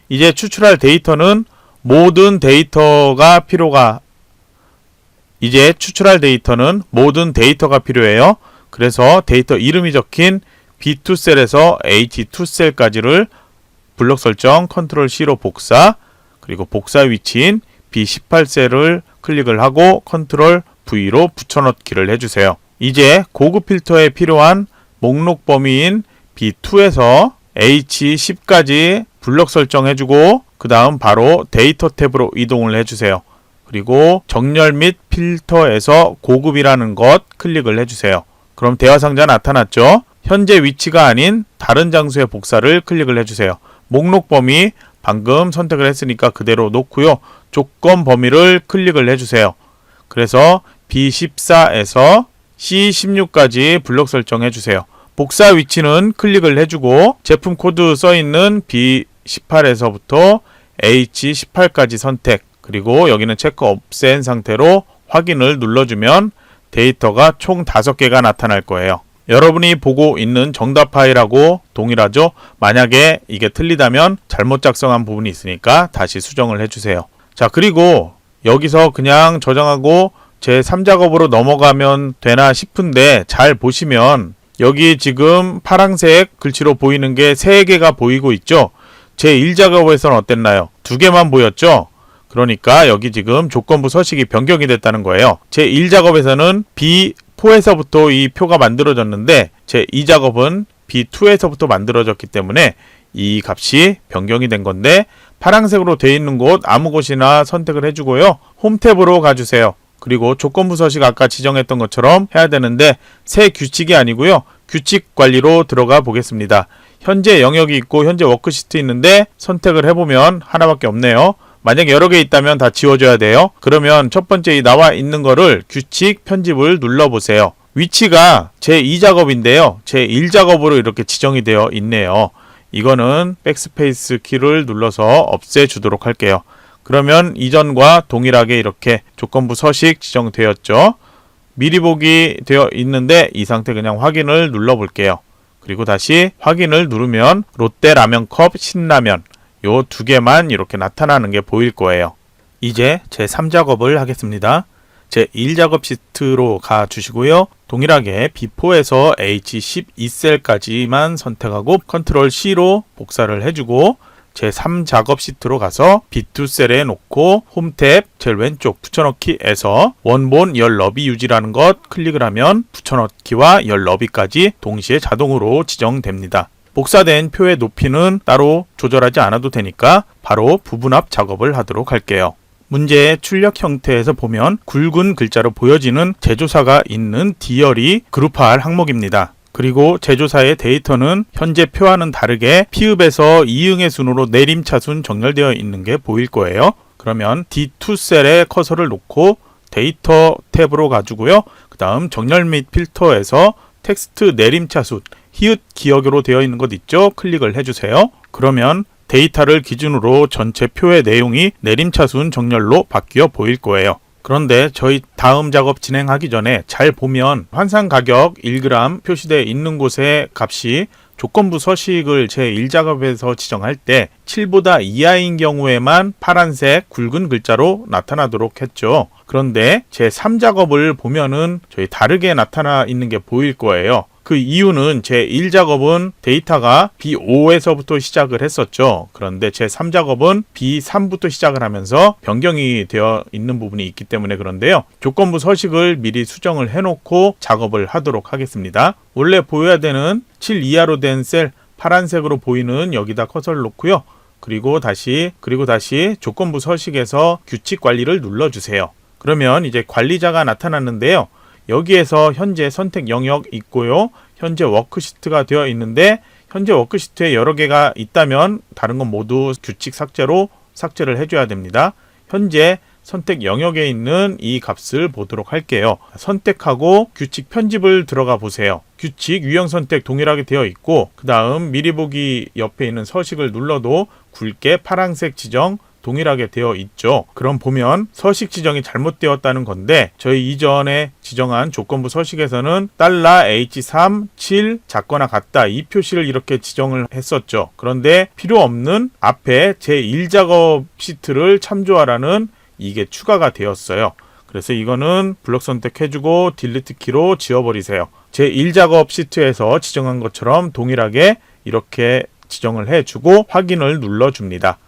이제 추출할 데이터는 모든 데이터가 필요가 이제 추출할 데이터는 모든 데이터가 필요해요. 그래서 데이터 이름이 적힌 B2 셀에서 H2 셀까지를 블록 설정 컨트롤 C로 복사, 그리고 복사 위치인 B18 셀을 클릭을 하고 컨트롤 V로 붙여넣기를 해주세요. 이제 고급 필터에 필요한 목록 범위인 B2에서 H10까지 블록 설정해주고 그 다음 바로 데이터 탭으로 이동을 해주세요. 그리고 정렬 및 필터에서 고급이라는 것 클릭을 해주세요. 그럼 대화 상자 나타났죠? 현재 위치가 아닌 다른 장소의 복사를 클릭을 해주세요. 목록 범위 방금 선택을 했으니까 그대로 놓고요. 조건 범위를 클릭을 해주세요. 그래서 B14에서 C16까지 블록 설정해주세요. 복사 위치는 클릭을 해주고 제품 코드 써있는 B18에서부터 H18까지 선택, 그리고 여기는 체크 없앤 상태로 확인을 눌러주면 데이터가 총 5개가 나타날 거예요. 여러분이 보고 있는 정답 파일하고 동일하죠? 만약에 이게 틀리다면 잘못 작성한 부분이 있으니까 다시 수정을 해주세요. 자, 그리고 여기서 그냥 저장하고 제 3작업으로 넘어가면 되나 싶은데 잘 보시면 여기 지금 파란색 글씨로 보이는 게 3개가 보이고 있죠? 제 1작업에서는 어땠나요? 2개만 보였죠? 그러니까 여기 지금 조건부 서식이 변경이 됐다는 거예요. 제 1작업에서는 B4에서부터 이 표가 만들어졌는데 제 2작업은 B2에서부터 만들어졌기 때문에 이 값이 변경이 된 건데 파란색으로 되어 있는 곳 아무 곳이나 선택을 해주고요. 홈 탭으로 가주세요. 그리고 조건부 서식 아까 지정했던 것처럼 해야 되는데 새 규칙이 아니고요. 규칙 관리로 들어가 보겠습니다. 현재 영역이 있고 현재 워크시트 있는데 선택을 해보면 하나밖에 없네요. 만약에 여러 개 있다면 다 지워줘야 돼요. 그러면 첫 번째 이 나와 있는 거를 규칙 편집을 눌러보세요. 위치가 제 2작업인데요. 제 1작업으로 이렇게 지정이 되어 있네요. 이거는 백스페이스 키를 눌러서 없애주도록 할게요. 그러면 이전과 동일하게 이렇게 조건부 서식 지정되었죠. 미리 보기 되어 있는데 이 상태 그냥 확인을 눌러볼게요. 그리고 다시 확인을 누르면 롯데 라면컵 신라면 요 2개만 이렇게 나타나는 게 보일 거예요. 이제 제 3작업을 하겠습니다. 제 1작업 시트로 가 주시고요. 동일하게 B4에서 H12셀까지만 선택하고 컨트롤 C로 복사를 해주고 제 3작업 시트로 가서 B2셀에 놓고 홈 탭 제일 왼쪽 붙여넣기에서 원본 열 너비 유지라는 것 클릭을 하면 붙여넣기와 열 너비까지 동시에 자동으로 지정됩니다. 복사된 표의 높이는 따로 조절하지 않아도 되니까 바로 부분합 작업을 하도록 할게요. 문제의 출력 형태에서 보면 굵은 글자로 보여지는 제조사가 있는 D열이 그룹할 항목입니다. 그리고 제조사의 데이터는 현재 표와는 다르게 P읍에서 이응의 순으로 내림차순 정렬되어 있는 게 보일 거예요. 그러면 D2 셀에 커서를 놓고 데이터 탭으로 가지고요. 그 다음 정렬 및 필터에서 텍스트 내림차순 히읗 기억으로 되어 있는 것 있죠? 클릭을 해주세요. 그러면 데이터를 기준으로 전체 표의 내용이 내림차순 정렬로 바뀌어 보일 거예요. 그런데 저희 다음 작업 진행하기 전에 잘 보면 환산 가격 1g 표시되어 있는 곳의 값이 조건부 서식을 제 1작업에서 지정할 때 7보다 이하인 경우에만 파란색 굵은 글자로 나타나도록 했죠. 그런데 제 3작업을 보면은 저희 다르게 나타나 있는 게 보일 거예요. 그 이유는 제 1작업은 데이터가 B5에서부터 시작을 했었죠. 그런데 제 3작업은 B3부터 시작을 하면서 변경이 되어 있는 부분이 있기 때문에 그런데요. 조건부 서식을 미리 수정을 해놓고 작업을 하도록 하겠습니다. 원래 보여야 되는 7 이하로 된 셀 파란색으로 보이는 여기다 커서를 놓고요. 그리고 다시 조건부 서식에서 규칙 관리를 눌러주세요. 그러면 이제 관리자가 나타났는데요. 여기에서 현재 선택 영역 있고요. 현재 워크시트가 되어 있는데 현재 워크시트에 여러 개가 있다면 다른 건 모두 규칙 삭제로 삭제를 해줘야 됩니다. 현재 선택 영역에 있는 이 값을 보도록 할게요. 선택하고 규칙 편집을 들어가 보세요. 규칙 유형 선택 동일하게 되어 있고 그 다음 미리 보기 옆에 있는 서식을 눌러도 굵게 파란색 지정 동일하게 되어 있죠. 그럼 보면 서식 지정이 잘못되었다는 건데 저희 이전에 지정한 조건부 서식에서는 $H3, 7 작거나 같다 이 표시를 이렇게 지정을 했었죠. 그런데 필요 없는 앞에 제 1작업 시트를 참조하라는 이게 추가가 되었어요. 그래서 이거는 블럭 선택해주고 딜리트 키로 지워버리세요. 제 1작업 시트에서 지정한 것처럼 동일하게 이렇게 지정을 해주고 확인을 눌러줍니다.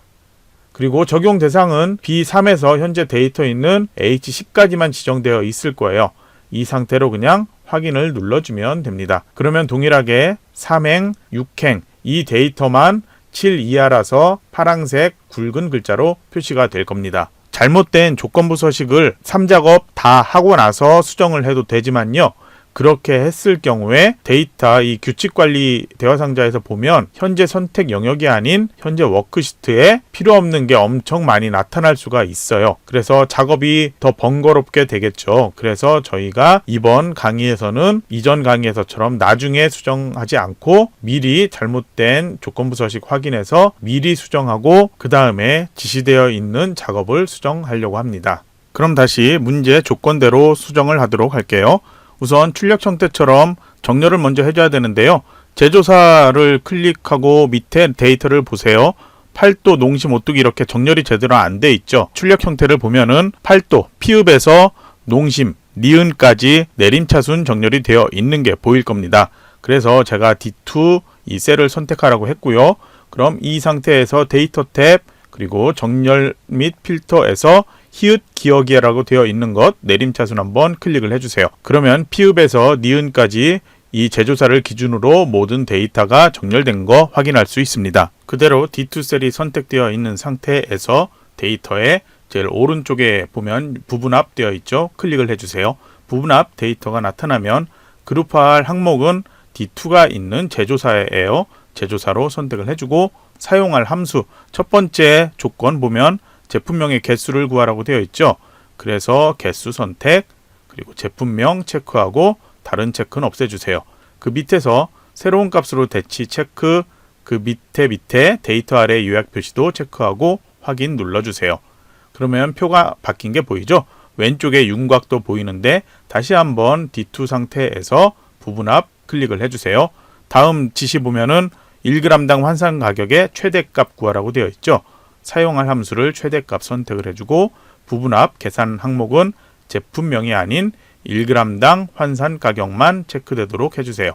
그리고 적용 대상은 B3에서 현재 데이터에 있는 H10까지만 지정되어 있을 거예요. 이 상태로 그냥 확인을 눌러주면 됩니다. 그러면 동일하게 3행, 6행 이 데이터만 7 이하라서 파란색 굵은 글자로 표시가 될 겁니다. 잘못된 조건부 서식을 3작업 다 하고 나서 수정을 해도 되지만요. 그렇게 했을 경우에 데이터 이 규칙관리 대화 상자에서 보면 현재 선택 영역이 아닌 현재 워크시트에 필요 없는 게 엄청 많이 나타날 수가 있어요. 그래서 작업이 더 번거롭게 되겠죠. 그래서 저희가 이번 강의에서는 이전 강의에서처럼 나중에 수정하지 않고 미리 잘못된 조건부 서식 확인해서 미리 수정하고 그 다음에 지시되어 있는 작업을 수정하려고 합니다. 그럼 다시 문제 조건대로 수정을 하도록 할게요. 우선 출력 형태처럼 정렬을 먼저 해줘야 되는데요. 제조사를 클릭하고 밑에 데이터를 보세요. 8도, 농심, 오뚜기 이렇게 정렬이 제대로 안 돼 있죠. 출력 형태를 보면은 8도, 피읍에서 농심, 니은까지 내림차순 정렬이 되어 있는 게 보일 겁니다. 그래서 제가 D2 이 셀을 선택하라고 했고요. 그럼 이 상태에서 데이터 탭 그리고 정렬 및 필터에서 히읗 기억이라고 되어 있는 것 내림차순 한번 클릭을 해주세요. 그러면 피읍에서 니은까지 이 제조사를 기준으로 모든 데이터가 정렬된 거 확인할 수 있습니다. 그대로 D2 셀이 선택되어 있는 상태에서 데이터의 제일 오른쪽에 보면 부분합 되어 있죠. 클릭을 해주세요. 부분합 데이터가 나타나면 그룹할 항목은 D2가 있는 제조사예요. 제조사로 선택을 해주고 사용할 함수 첫 번째 조건 보면 제품명의 개수를 구하라고 되어 있죠. 그래서 개수 선택 그리고 제품명 체크하고 다른 체크는 없애주세요. 그 밑에서 새로운 값으로 대치 체크 그 밑에 데이터 아래 요약 표시도 체크하고 확인 눌러주세요. 그러면 표가 바뀐 게 보이죠? 왼쪽에 윤곽도 보이는데 다시 한번 D2 상태에서 부분합 클릭을 해주세요. 다음 지시 보면은 1g당 환산 가격의 최대값 구하라고 되어 있죠. 사용할 함수를 최대값 선택을 해주고 부분합 계산 항목은 제품명이 아닌 1g당 환산 가격만 체크되도록 해주세요.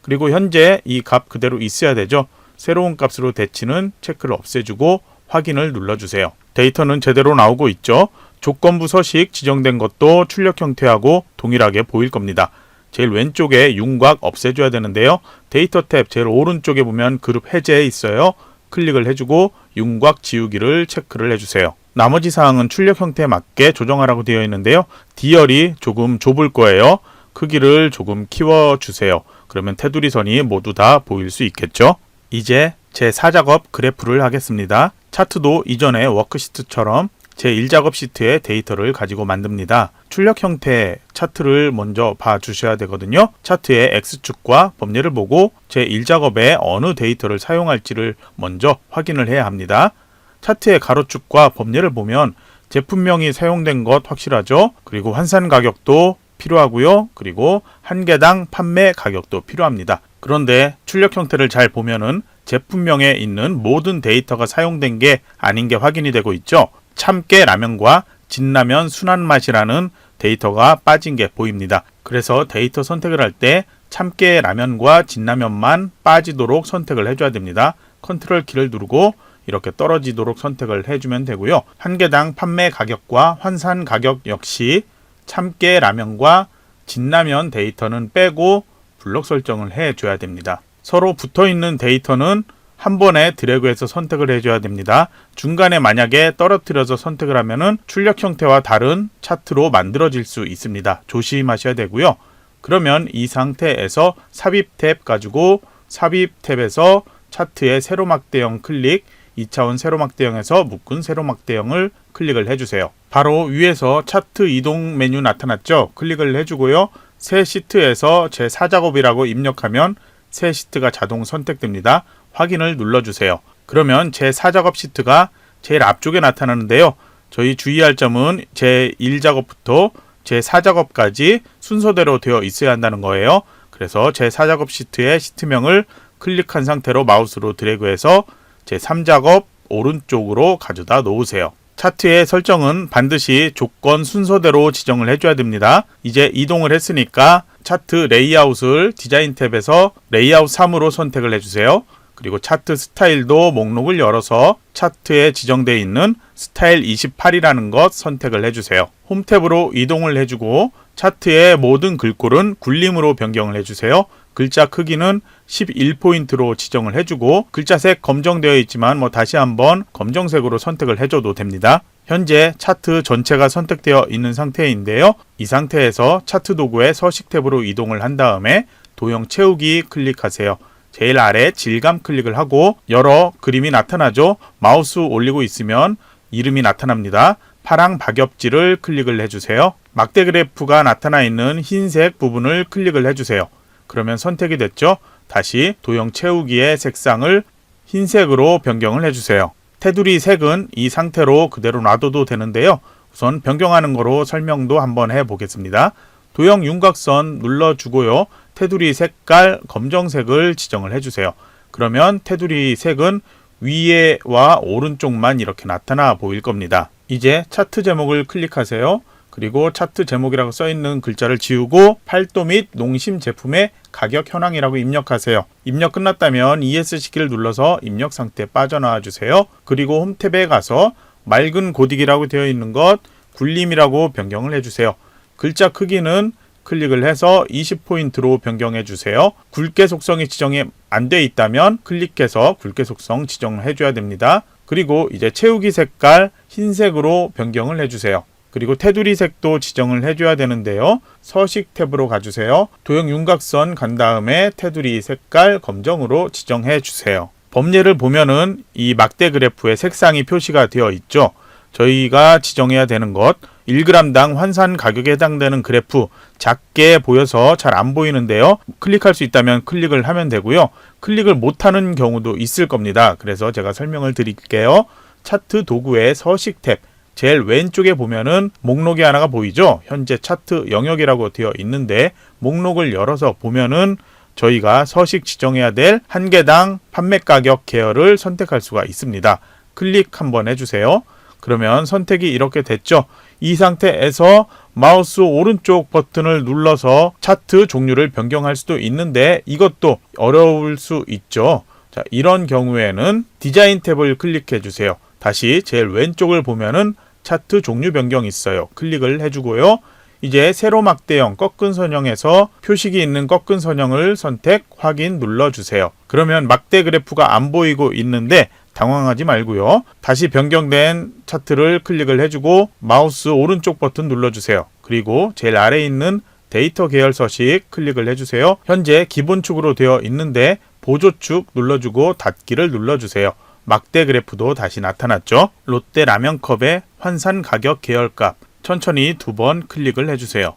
그리고 현재 이 값 그대로 있어야 되죠. 새로운 값으로 대치는 체크를 없애주고 확인을 눌러주세요. 데이터는 제대로 나오고 있죠. 조건부 서식 지정된 것도 출력 형태하고 동일하게 보일 겁니다. 제일 왼쪽에 윤곽 없애줘야 되는데요. 데이터 탭 제일 오른쪽에 보면 그룹 해제에 있어요. 클릭을 해주고 윤곽 지우기를 체크를 해주세요. 나머지 사항은 출력 형태에 맞게 조정하라고 되어 있는데요. D열이 조금 좁을 거예요. 크기를 조금 키워주세요. 그러면 테두리 선이 모두 다 보일 수 있겠죠. 이제 제 4작업 그래프를 하겠습니다. 차트도 이전의 워크시트처럼 제 1작업 시트의 데이터를 가지고 만듭니다. 출력 형태 차트를 먼저 봐주셔야 되거든요. 차트의 X축과 범례를 보고 제 1작업에 어느 데이터를 사용할지를 먼저 확인을 해야 합니다. 차트의 가로축과 범례를 보면 제품명이 사용된 것 확실하죠. 그리고 환산 가격도 필요하고요. 그리고 한 개당 판매 가격도 필요합니다. 그런데 출력 형태를 잘 보면은 제품명에 있는 모든 데이터가 사용된 게 아닌 게 확인이 되고 있죠. 참깨 라면과 진라면 순한 맛이라는 데이터가 빠진 게 보입니다. 그래서 데이터 선택을 할 때 참깨 라면과 진라면만 빠지도록 선택을 해줘야 됩니다. 컨트롤 키를 누르고 이렇게 떨어지도록 선택을 해주면 되고요. 한 개당 판매 가격과 환산 가격 역시 참깨 라면과 진라면 데이터는 빼고 블록 설정을 해줘야 됩니다. 서로 붙어있는 데이터는 한 번에 드래그해서 선택을 해줘야 됩니다. 중간에 만약에 떨어뜨려서 선택을 하면은 출력 형태와 다른 차트로 만들어질 수 있습니다. 조심하셔야 되고요. 그러면 이 상태에서 삽입 탭 가지고 삽입 탭에서 차트의 세로막대형 클릭 2차원 세로막대형에서 묶은 세로막대형을 클릭을 해주세요. 바로 위에서 차트 이동 메뉴 나타났죠? 클릭을 해주고요. 새 시트에서 제 4작업이라고 입력하면 새 시트가 자동 선택됩니다. 확인을 눌러주세요. 그러면 제 4작업 시트가 제일 앞쪽에 나타나는데요. 저희 주의할 점은 제 1작업부터 제 4작업까지 순서대로 되어 있어야 한다는 거예요. 그래서 제 4작업 시트의 시트명을 클릭한 상태로 마우스로 드래그해서 제 3작업 오른쪽으로 가져다 놓으세요. 차트의 설정은 반드시 조건 순서대로 지정을 해줘야 됩니다. 이제 이동을 했으니까 차트 레이아웃을 디자인 탭에서 레이아웃 3으로 선택을 해주세요. 그리고 차트 스타일도 목록을 열어서 차트에 지정되어 있는 스타일 28이라는 것 선택을 해주세요. 홈 탭으로 이동을 해주고 차트의 모든 글꼴은 굴림으로 변경을 해주세요. 글자 크기는 11포인트로 지정을 해주고 글자색 검정되어 있지만 다시 한번 검정색으로 선택을 해줘도 됩니다. 현재 차트 전체가 선택되어 있는 상태인데요. 이 상태에서 차트 도구의 서식 탭으로 이동을 한 다음에 도형 채우기 클릭하세요. 제일 아래 질감 클릭을 하고 여러 그림이 나타나죠. 마우스 올리고 있으면 이름이 나타납니다. 파랑 박엽지를 클릭을 해주세요. 막대 그래프가 나타나 있는 흰색 부분을 클릭을 해주세요. 그러면 선택이 됐죠. 다시 도형 채우기의 색상을 흰색으로 변경을 해주세요. 테두리 색은 이 상태로 그대로 놔둬도 되는데요. 우선 변경하는 거로 설명도 한번 해보겠습니다. 도형 윤곽선 눌러주고요. 테두리 색깔 검정색을 지정을 해주세요. 그러면 테두리 색은 위에와 오른쪽만 이렇게 나타나 보일 겁니다. 이제 차트 제목을 클릭하세요. 그리고 차트 제목이라고 써있는 글자를 지우고 팔도 및 농심 제품의 가격 현황이라고 입력하세요. 입력 끝났다면 ESC 키를 눌러서 입력 상태 빠져나와 주세요. 그리고 홈 탭에 가서 맑은 고딕이라고 되어 있는 것 굴림이라고 변경을 해주세요. 글자 크기는 클릭을 해서 20포인트로 변경해 주세요. 굵게 속성이 지정이 안 돼 있다면 클릭해서 굵게 속성 지정을 해줘야 됩니다. 그리고 이제 채우기 색깔 흰색으로 변경을 해주세요. 그리고 테두리 색도 지정을 해줘야 되는데요. 서식 탭으로 가주세요. 도형 윤곽선 간 다음에 테두리 색깔 검정으로 지정해 주세요. 범례를 보면은 이 막대 그래프의 색상이 표시가 되어 있죠. 저희가 지정해야 되는 것 1g당 환산 가격에 해당되는 그래프 작게 보여서 잘 안 보이는데요. 클릭할 수 있다면 클릭을 하면 되고요. 클릭을 못하는 경우도 있을 겁니다. 그래서 제가 설명을 드릴게요. 차트 도구의 서식 탭 제일 왼쪽에 보면은 목록이 하나가 보이죠. 현재 차트 영역이라고 되어 있는데 목록을 열어서 보면은 저희가 서식 지정해야 될 한 개당 판매 가격 계열을 선택할 수가 있습니다. 클릭 한번 해주세요. 그러면 선택이 이렇게 됐죠. 이 상태에서 마우스 오른쪽 버튼을 눌러서 차트 종류를 변경할 수도 있는데 이것도 어려울 수 있죠. 자, 이런 경우에는 디자인 탭을 클릭해 주세요. 다시 제일 왼쪽을 보면은 차트 종류 변경 있어요. 클릭을 해주고요. 이제 세로 막대형 꺾은 선형에서 표식이 있는 꺾은 선형을 선택 확인 눌러주세요. 그러면 막대 그래프가 안 보이고 있는데 당황하지 말고요. 다시 변경된 차트를 클릭을 해주고 마우스 오른쪽 버튼 눌러주세요. 그리고 제일 아래에 있는 데이터 계열 서식 클릭을 해주세요. 현재 기본축으로 되어 있는데 보조축 눌러주고 닫기를 눌러주세요. 막대 그래프도 다시 나타났죠. 롯데 라면컵의 환산 가격 계열값 천천히 2번 클릭을 해주세요.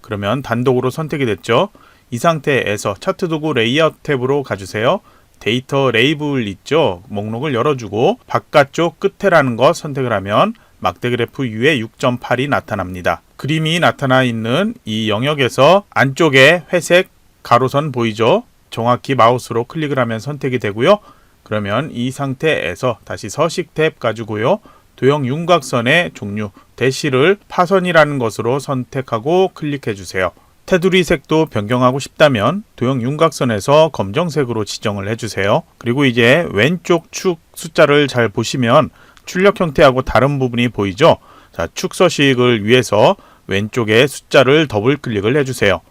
그러면 단독으로 선택이 됐죠. 이 상태에서 차트 도구 레이아웃 탭으로 가주세요. 데이터 레이블 있죠. 목록을 열어주고 바깥쪽 끝에라는 것 선택을 하면 막대 그래프 위에 6.8이 나타납니다. 그림이 나타나 있는 이 영역에서 안쪽에 회색 가로선 보이죠. 정확히 마우스로 클릭을 하면 선택이 되고요. 그러면 이 상태에서 다시 서식 탭 가지고요. 도형 윤곽선의 종류 대시를 파선이라는 것으로 선택하고 클릭해 주세요. 테두리 색도 변경하고 싶다면 도형 윤곽선에서 검정색으로 지정을 해주세요. 그리고 이제 왼쪽 축 숫자를 잘 보시면 출력 형태하고 다른 부분이 보이죠? 자, 축 서식을 위해서 왼쪽에 숫자를 더블 클릭을 해주세요.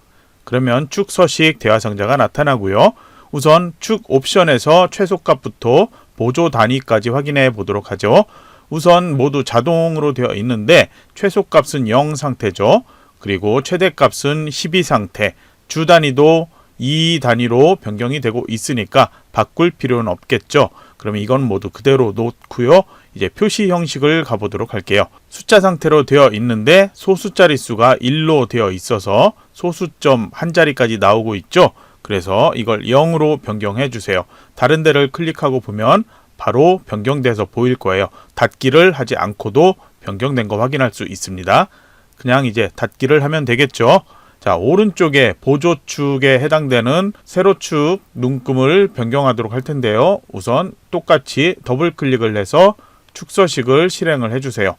그러면 축 서식 대화상자가 나타나고요. 우선 축 옵션에서 최소값부터 보조 단위까지 확인해 보도록 하죠. 우선 모두 자동으로 되어 있는데 최소값은 0 상태죠. 그리고 최대값은 12 상태, 주 단위도 2 단위로 변경이 되고 있으니까 바꿀 필요는 없겠죠. 그러면 이건 모두 그대로 놓고요. 이제 표시 형식을 가보도록 할게요. 숫자 상태로 되어 있는데 소수 자릿수가 1로 되어 있어서 소수점 한 자리까지 나오고 있죠. 그래서 이걸 0으로 변경해 주세요. 다른 데를 클릭하고 보면 바로 변경돼서 보일 거예요. 닫기를 하지 않고도 변경된 거 확인할 수 있습니다. 그냥 이제 닫기를 하면 되겠죠. 자, 오른쪽에 보조축에 해당되는 세로축 눈금을 변경하도록 할 텐데요. 우선 똑같이 더블 클릭을 해서 축서식을 실행을 해주세요.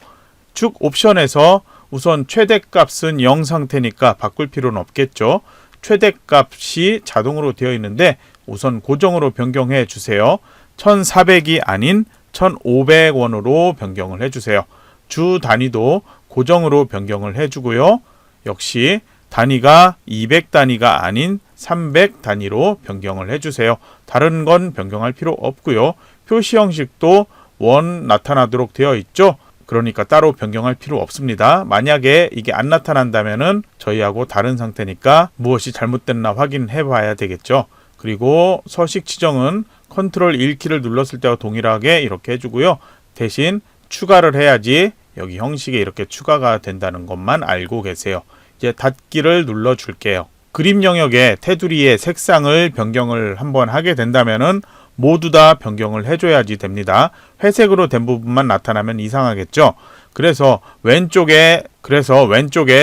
축 옵션에서 우선 최대값은 0 상태니까 바꿀 필요는 없겠죠. 최대값이 자동으로 되어 있는데 우선 고정으로 변경해 주세요. 1,400이 아닌 1,500원으로 변경을 해주세요. 주 단위도 고정으로 변경을 해주고요. 역시 단위가 200단위가 아닌 300단위로 변경을 해주세요. 다른 건 변경할 필요 없고요. 표시 형식도 원 나타나도록 되어 있죠. 그러니까 따로 변경할 필요 없습니다. 만약에 이게 안 나타난다면은 저희하고 다른 상태니까 무엇이 잘못됐나 확인해 봐야 되겠죠. 그리고 서식 지정은 컨트롤 1키를 눌렀을 때와 동일하게 이렇게 해주고요. 대신 추가를 해야지 여기 형식에 이렇게 추가가 된다는 것만 알고 계세요. 이제 닫기를 눌러 줄게요. 그림 영역에 테두리의 색상을 변경을 한번 하게 된다면은 모두 다 변경을 해줘야지 됩니다. 회색으로 된 부분만 나타나면 이상하겠죠. 그래서 왼쪽에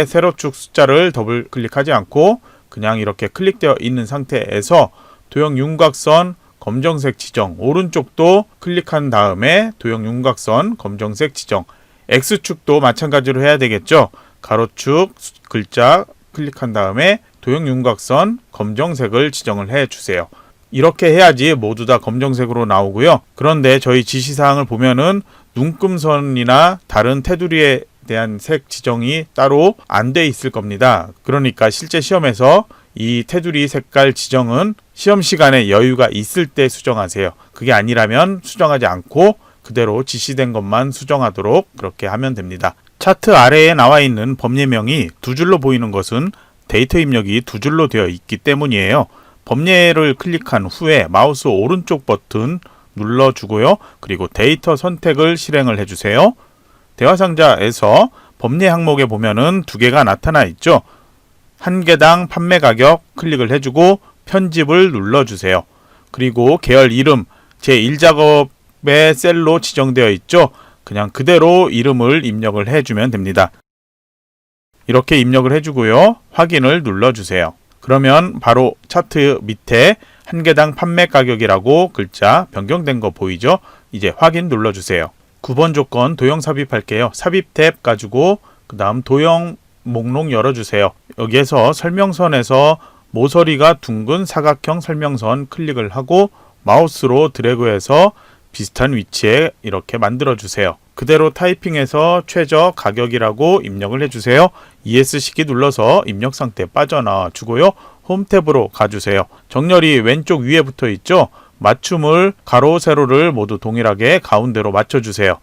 세로축 숫자를 더블 클릭하지 않고 그냥 이렇게 클릭되어 있는 상태에서 도형 윤곽선 검정색 지정, 오른쪽도 클릭한 다음에 도형 윤곽선 검정색 지정, X축도 마찬가지로 해야 되겠죠. 가로축 글자 클릭한 다음에 도형 윤곽선 검정색을 지정을 해 주세요. 이렇게 해야지 모두 다 검정색으로 나오고요. 그런데 저희 지시사항을 보면은 눈금선이나 다른 테두리에 대한 색 지정이 따로 안 돼 있을 겁니다. 그러니까 실제 시험에서 이 테두리 색깔 지정은 시험 시간에 여유가 있을 때 수정하세요. 그게 아니라면 수정하지 않고 그대로 지시된 것만 수정하도록 그렇게 하면 됩니다. 차트 아래에 나와 있는 법례명이 두 줄로 보이는 것은 데이터 입력이 두 줄로 되어 있기 때문이에요. 법례를 클릭한 후에 마우스 오른쪽 버튼 눌러주고요. 그리고 데이터 선택을 실행을 해주세요. 대화상자에서 법례 항목에 보면은 두 개가 나타나 있죠. 한 개당 판매 가격 클릭을 해주고 편집을 눌러주세요. 그리고 계열 이름 제1작업의 셀로 지정되어 있죠. 그냥 그대로 이름을 입력을 해주면 됩니다. 이렇게 입력을 해주고요. 확인을 눌러주세요. 그러면 바로 차트 밑에 한 개당 판매 가격이라고 글자 변경된 거 보이죠? 이제 확인 눌러주세요. 9번 조건 도형 삽입할게요. 삽입 탭 가지고 그 다음 도형 목록 열어주세요. 여기에서 설명선에서 모서리가 둥근 사각형 설명선 클릭을 하고 마우스로 드래그해서 비슷한 위치에 이렇게 만들어주세요. 그대로 타이핑해서 최저 가격이라고 입력을 해주세요. ESC키 눌러서 입력 상태 빠져나와 주고요. 홈 탭으로 가주세요. 정렬이 왼쪽 위에 붙어 있죠. 맞춤을 가로 세로를 모두 동일하게 가운데로 맞춰주세요.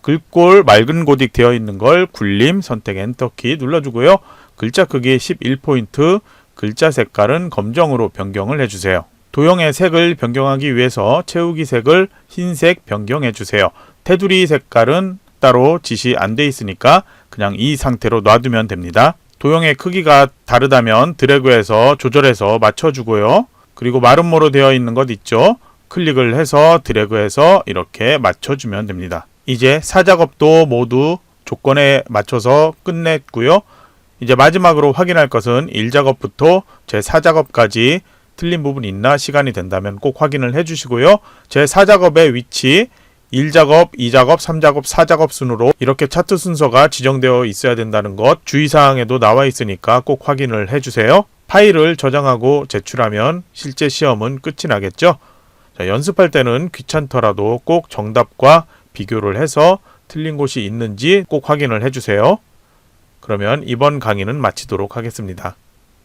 글꼴 맑은 고딕 되어 있는 걸 굴림 선택 엔터키 눌러주고요. 글자 크기 11포인트, 글자 색깔은 검정으로 변경을 해주세요. 도형의 색을 변경하기 위해서 채우기 색을 흰색 변경해 주세요. 테두리 색깔은 따로 지시 안 돼 있으니까 그냥 이 상태로 놔두면 됩니다. 도형의 크기가 다르다면 드래그해서 조절해서 맞춰주고요. 그리고 마름모로 되어 있는 것 있죠. 클릭을 해서 드래그해서 이렇게 맞춰주면 됩니다. 이제 사작업도 모두 조건에 맞춰서 끝냈고요. 이제 마지막으로 확인할 것은 1작업부터 제 4작업까지 틀린 부분이 있나 시간이 된다면 꼭 확인을 해주시고요. 제 4작업의 위치 1작업, 2작업, 3작업, 4작업 순으로 이렇게 차트 순서가 지정되어 있어야 된다는 것 주의사항에도 나와 있으니까 꼭 확인을 해주세요. 파일을 저장하고 제출하면 실제 시험은 끝이 나겠죠. 자, 연습할 때는 귀찮더라도 꼭 정답과 비교를 해서 틀린 곳이 있는지 꼭 확인을 해주세요. 그러면 이번 강의는 마치도록 하겠습니다.